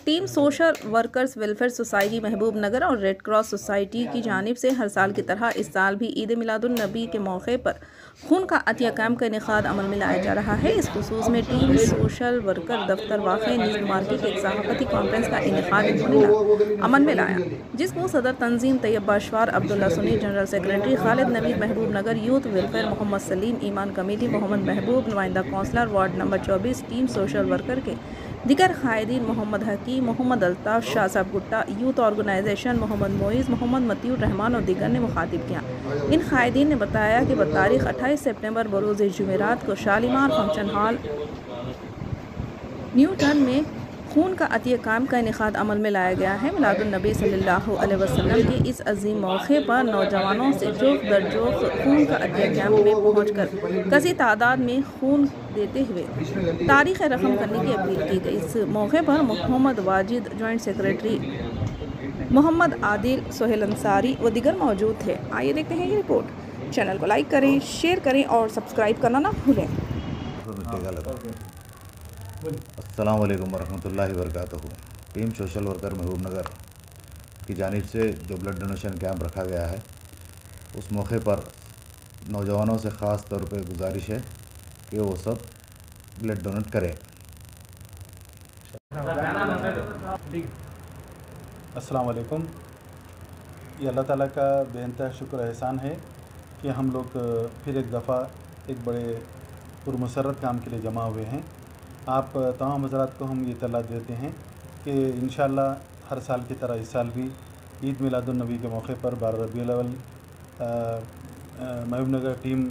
Team social workers welfare society महबूब नगर और red cross society की जानिब से हर साल की तरह इस साल भी ईद मिलादुन नबी के मौके पर खून का अतिया कैम्प का इनेकाद अमल में लाया जा रहा है। इस खुसूस में टीम सोशल वर्कर दफ्तर वाक़े निज़ मार्केट के एक सहाफ़ती कॉन्फ्रेंस का इनेकाद अमल में लाया, जिसको सदर तंजीम तैयब बाशवार अब्दुल्ला सुनी, general secretary Khalid Naveed Mahbub Nagar youth welfare Mohammed Salim Iman committee Mohammed Mahbub, नुमाइंदा councillor ward number 24 team social worker के दिगर कायदीन मोहम्मद हकीम, मोहम्मद अल्ताफ़, शाह साहब गुट्टा, यूथ ऑर्गेनाइजेशन मोहम्मद मोइज़, मोहम्मद मतियुर रहमान और दिगर ने मुखातिब किया। इन कायदीन ने बताया कि बतारीख 28 सितंबर बरोज़ जुमेरात को शालीमार फंक्शन हॉल न्यूटन में खून का अतिया कैम्प का इनेकाद अमल में लाया गया है। मिलादुन नबी सल्लल्लाहु अलैहि वसल्लम के इस अजीम मौके पर नौजवानों से जोक दर जोक खून का अतिया कैम्प में पहुंचकर कसी तादाद में खून देते हुए तारीख़ रकम करने की अपील की गई। इस मौके पर मोहम्मद वाजिद, जॉइंट सेक्रेटरी मोहम्मद आदिल, सोहेल अंसारी व दिगर मौजूद थे। आइए देखते हैं ये रिपोर्ट। चैनल को लाइक करें, शेयर करें और सब्सक्राइब करना ना भूलें। अस्सलाम वालेकुम वरहमतुल्लाहि वबरकातुहू। टीम सोशल वर्कर महबूब नगर की जानिब से जो ब्लड डोनेशन कैंप रखा गया है, उस मौके पर नौजवानों से ख़ास तौर पे गुजारिश है कि वो सब ब्लड डोनेट करें। अस्सलाम वालेकुम। ये अल्लाह ताला का बेइंतहा शुक्र एहसान है कि हम लोग फिर एक दफ़ा एक बड़े पुरमसरत काम के लिए जमा हुए हैं। आप तमाम हज़रात को हम ये इत्तला देते हैं कि इंशाअल्लाह हर साल की तरह इस साल भी ईद मिलादुन नबी के मौके पर 12 रबीउल अव्वल महबूब नगर टीम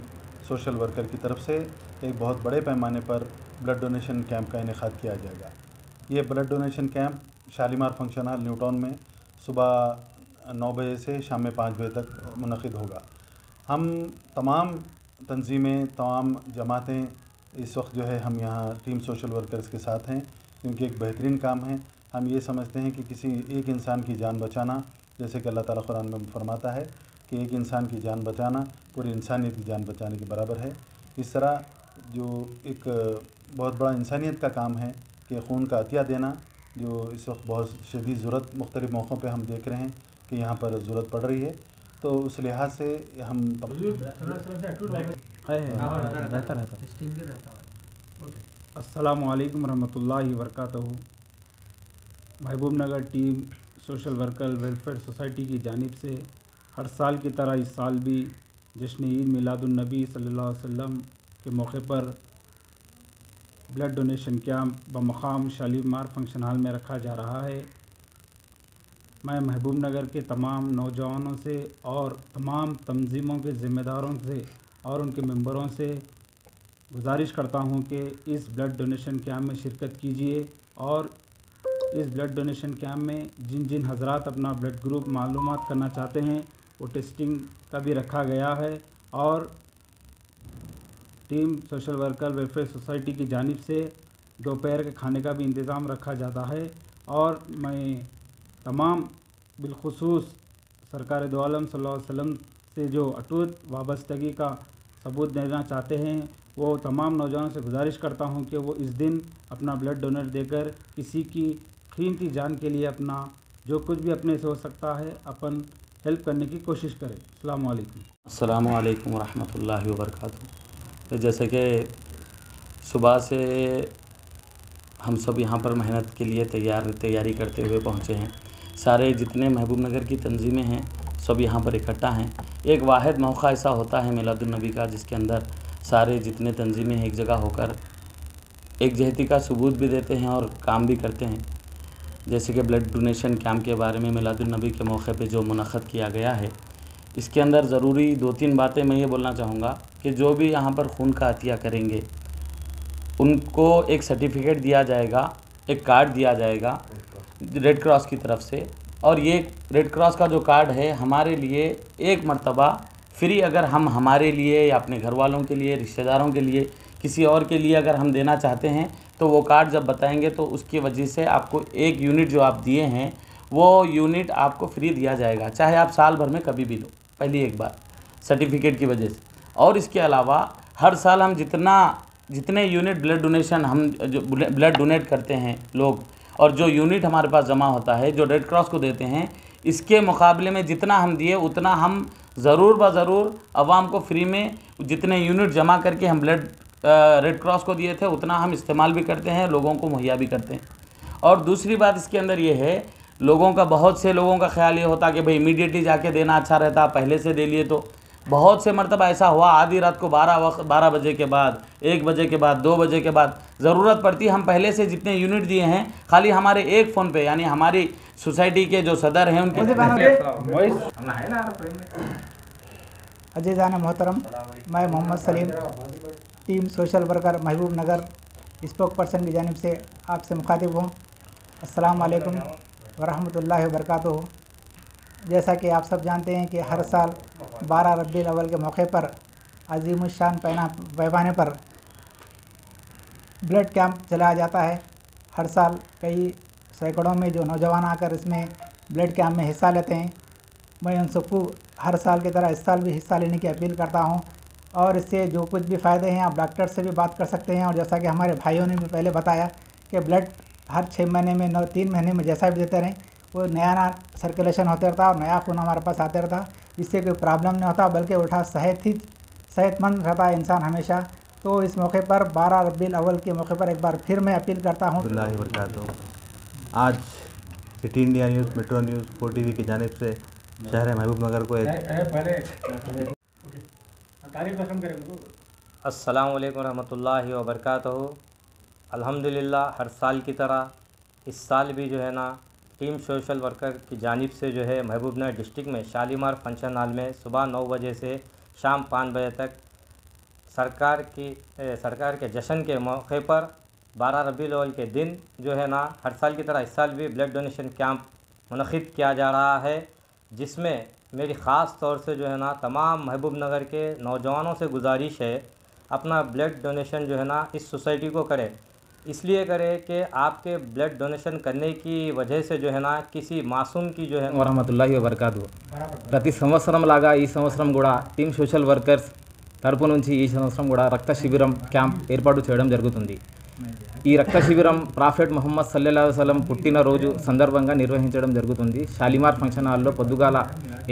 सोशल वर्कर की तरफ से एक बहुत बड़े पैमाने पर ब्लड डोनेशन कैंप का इनेकाद किया जाएगा। ये blood donation camp Shalimar function hall New Town में सुबह 9 बजे से शाम में 5 बजे तक मुनक़िद होगा। हम तमाम तंजीमें, तमाम जमातें इस वक्त जो है हम यहाँ टीम सोशल वर्कर्स के साथ हैं, क्योंकि एक बेहतरीन काम है। हम ये समझते हैं कि किसी एक इंसान की जान बचाना, जैसे कि अल्लाह ताला कुरान में फरमाता है कि एक इंसान की जान बचाना पूरी इंसानियत की जान बचाने के बराबर है। इस तरह जो एक बहुत बड़ा इंसानियत का काम है कि खून का अतिया देना, जो इस वक्त बहुत शदीद ज़रूरत मुख्तलिफ़ मौक़ों पर हम देख रहे हैं कि यहाँ पर ज़रूरत पड़ रही है। तो उस लिहाज से हम अस्सलामु अलैकुम वरहमतुल्लाहि वबरकातुहू। Mahbubnagar team social worker welfare society की जानिब से हर साल की तरह इस साल भी जश्न ईद मिलादुन नबी सल्लल्लाहु अलैहि वसल्लम के मौके पर ब्लड डोनेशन कैंप बमकाम शालीमार फंक्शन हॉल में रखा जा रहा है। मैं महबूब नगर के तमाम नौजवानों से और तमाम तंजीमों के ज़िम्मेदारों से और उनके मेंबरों से गुजारिश करता हूं कि इस ब्लड डोनेशन कैंप में शिरकत कीजिए और इस ब्लड डोनेशन कैंप में जिन जिन हज़रात अपना ब्लड ग्रुप मालूमात करना चाहते हैं वो टेस्टिंग का भी रखा गया है और team social worker welfare society की जानिब से दोपहर के खाने का भी इंतज़ाम रखा जाता है। और मैं तमाम बिलखुसूस सरकार दो आलम सल्लल्लाहु अलैहि वसल्लम से जो अटूट वाबस्तगी का सबूत देना चाहते हैं, वो तमाम नौजवानों से गुजारिश करता हूं कि वो इस दिन अपना ब्लड डोनेट देकर किसी की कीमती जान के लिए अपना जो कुछ भी अपने से हो सकता है अपन हेल्प करने की कोशिश करें। अस्सलामु अलैकुम वरहमतुल्लाहि वबरकातुहू। तो जैसे कि सुबह से हम सब यहाँ पर मेहनत के लिए तैयारी करते हुए पहुँचे हैं। सारे जितने महबूब नगर की तंजीमें हैं सब यहाँ पर इकट्ठा हैं। एक वाहिद मौका ऐसा होता है मिलादुन नबी का, जिसके अंदर सारे जितने तंजीमें एक जगह होकर एक जहती का सबूत भी देते हैं और काम भी करते हैं। जैसे कि ब्लड डोनेशन कैंप के बारे में मिलादुन नबी के मौके पे जो मुनक़्क़द किया गया है, इसके अंदर ज़रूरी 2-3 बातें मैं ये बोलना चाहूँगा कि जो भी यहाँ पर खून का अतिया करेंगे उनको एक सर्टिफिकेट दिया जाएगा, एक कार्ड दिया जाएगा रेड क्रॉस की तरफ से। और ये रेड क्रॉस का जो कार्ड है हमारे लिए एक मर्तबा फ्री, अगर हम हमारे लिए या अपने घर वालों के लिए, रिश्तेदारों के लिए, किसी और के लिए अगर हम देना चाहते हैं तो वो कार्ड जब बताएंगे तो उसकी वजह से आपको एक यूनिट जो आप दिए हैं वो यूनिट आपको फ्री दिया जाएगा, चाहे आप साल भर में कभी भी लो, पहली एक बार सर्टिफिकेट की वजह से। और इसके अलावा हर साल हम जितने यूनिट ब्लड डोनेशन हम जो ब्लड डोनेट करते हैं लोग, और जो यूनिट हमारे पास जमा होता है, जो रेड क्रॉस को देते हैं, इसके मुकाबले में जितना हम दिए उतना हम ज़रूर ब ज़रूर आवाम को फ्री में जितने यूनिट जमा करके हम ब्लड रेड क्रॉस को दिए थे उतना हम इस्तेमाल भी करते हैं, लोगों को मुहैया भी करते हैं। और दूसरी बात इसके अंदर ये है, लोगों का बहुत से लोगों का ख्याल ये होता कि भाई इमीडिएटली जाके देना अच्छा रहता, पहले से दे लिए। तो बहुत से मरतबा ऐसा हुआ आधी रात को 12 बजे के बाद, 1 बजे के बाद, 2 बजे के बाद ज़रूरत पड़ती, हम पहले से जितने यूनिट दिए हैं खाली हमारे एक फ़ोन पे, यानी हमारी सोसाइटी के जो सदर हैं उनके अजीज़ान मोहतरम, मैं Mohammed Salim team social worker Mahbub Nagar spoke person की जानिब से आपसे मुखातिब हूँ। अस्सलाम वालेकुम वरहमतुल्लाहि वबरकातुहू। जैसा कि आप सब जानते हैं कि हर साल 12 रबीउल अव्वल के मौके पर अज़ीमुश्शान पैमाने पर ब्लड कैंप चलाया जाता है। हर साल कई सैकड़ों में जो नौजवान आकर इसमें ब्लड कैंप में हिस्सा लेते हैं, मैं उन सबको हर साल की तरह इस साल भी हिस्सा लेने की अपील करता हूं। और इससे जो कुछ भी फ़ायदे हैं आप डॉक्टर से भी बात कर सकते हैं। और जैसा कि हमारे भाइयों ने भी पहले बताया कि ब्लड हर 6 महीने में 3 महीने में जैसा भी देते रहें, वो नया सर्कुलेशन होता रहता और नया खून हमारे पास आते रहता, जिससे कोई प्रॉब्लम नहीं होता, बल्कि उल्टा सेहतमंद रहता है इंसान हमेशा। तो इस मौके पर 12 रबीउल अव्वल के मौके पर एक बार फिर मैं अपील करता हूँ। आज city India news, metro news, 4TV की जानिब से शहर महबूब नगर को अस्सलाम वालेकुम रहमतुल्लाहि व बरकातहू। अल्हम्दुलिल्लाह हर साल की तरह इस साल भी जो है ना टीम सोशल वर्कर की जानिब से जो है महबूब नगर डिस्ट्रिक्ट में शालीमार फंक्शन हॉल में सुबह 9 बजे से शाम 5 बजे तक सरकार के जश्न के मौके पर 12 रबीउल अव्वल के दिन जो है ना हर साल की तरह इस साल भी ब्लड डोनेशन कैंप मुनक़िद किया जा रहा है, जिसमें मेरी ख़ास तौर से जो है ना तमाम महबूब नगर के नौजवानों से गुजारिश है अपना ब्लड डोनेशन जो है ना इस सोसाइटी को करें। इसलिए करें कि आपके ब्लड डोनेशन करने की वजह से जो है ना किसी मासूम की जो है వరహమతుల్లాహి వబరకాతుహు। ప్రతి సంవత్సరం లాగా ఈ సంవత్సరం కూడా టీమ్ సోషల్ వర్కర్స్ తరపు నుంచి ఈ సంవత్సరం కూడా రక్త శిబిరం క్యాంప్ ఏర్పాటు చేయడం జరుగుతుంది। ఈ రక్త శిబిరం ప్రాఫెట్ ముహమ్మద్ సల్లల్లాహు అలైహి వసల్లం పుట్టినరోజు సందర్భంగా నిర్వహించడం జరుగుతుంది। షాలిమార్ ఫంక్షన్ హాల్లో పొద్దుగాల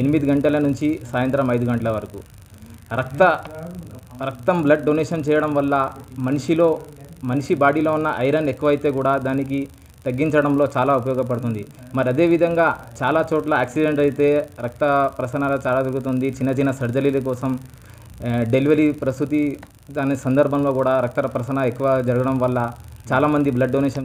8 గంటల నుంచి సాయంత్రం 5 గంటల వరకు రక్తం బ్లడ్ డొనేషన్ చేయడం వల్ల మనిషి బాడీలో ఉన్న ఐరన్ ఎక్కువైతే కూడా దానికి తగ్గించడంలో చాలా ఉపయోగపడుతుంది। మరి అదేవిధంగా చాలా చోట్ల యాక్సిడెంట్ అయితే రక్త ప్రసరణ చాలా జరుగుతుంది। చిన్న సర్జరీల కోసం డెలివరీ ప్రసూతి దాని సందర్భంలో కూడా రక్త ప్రసరణ ఎక్కువ జరగడం వల్ల చాలామంది బ్లడ్ డొనేషన్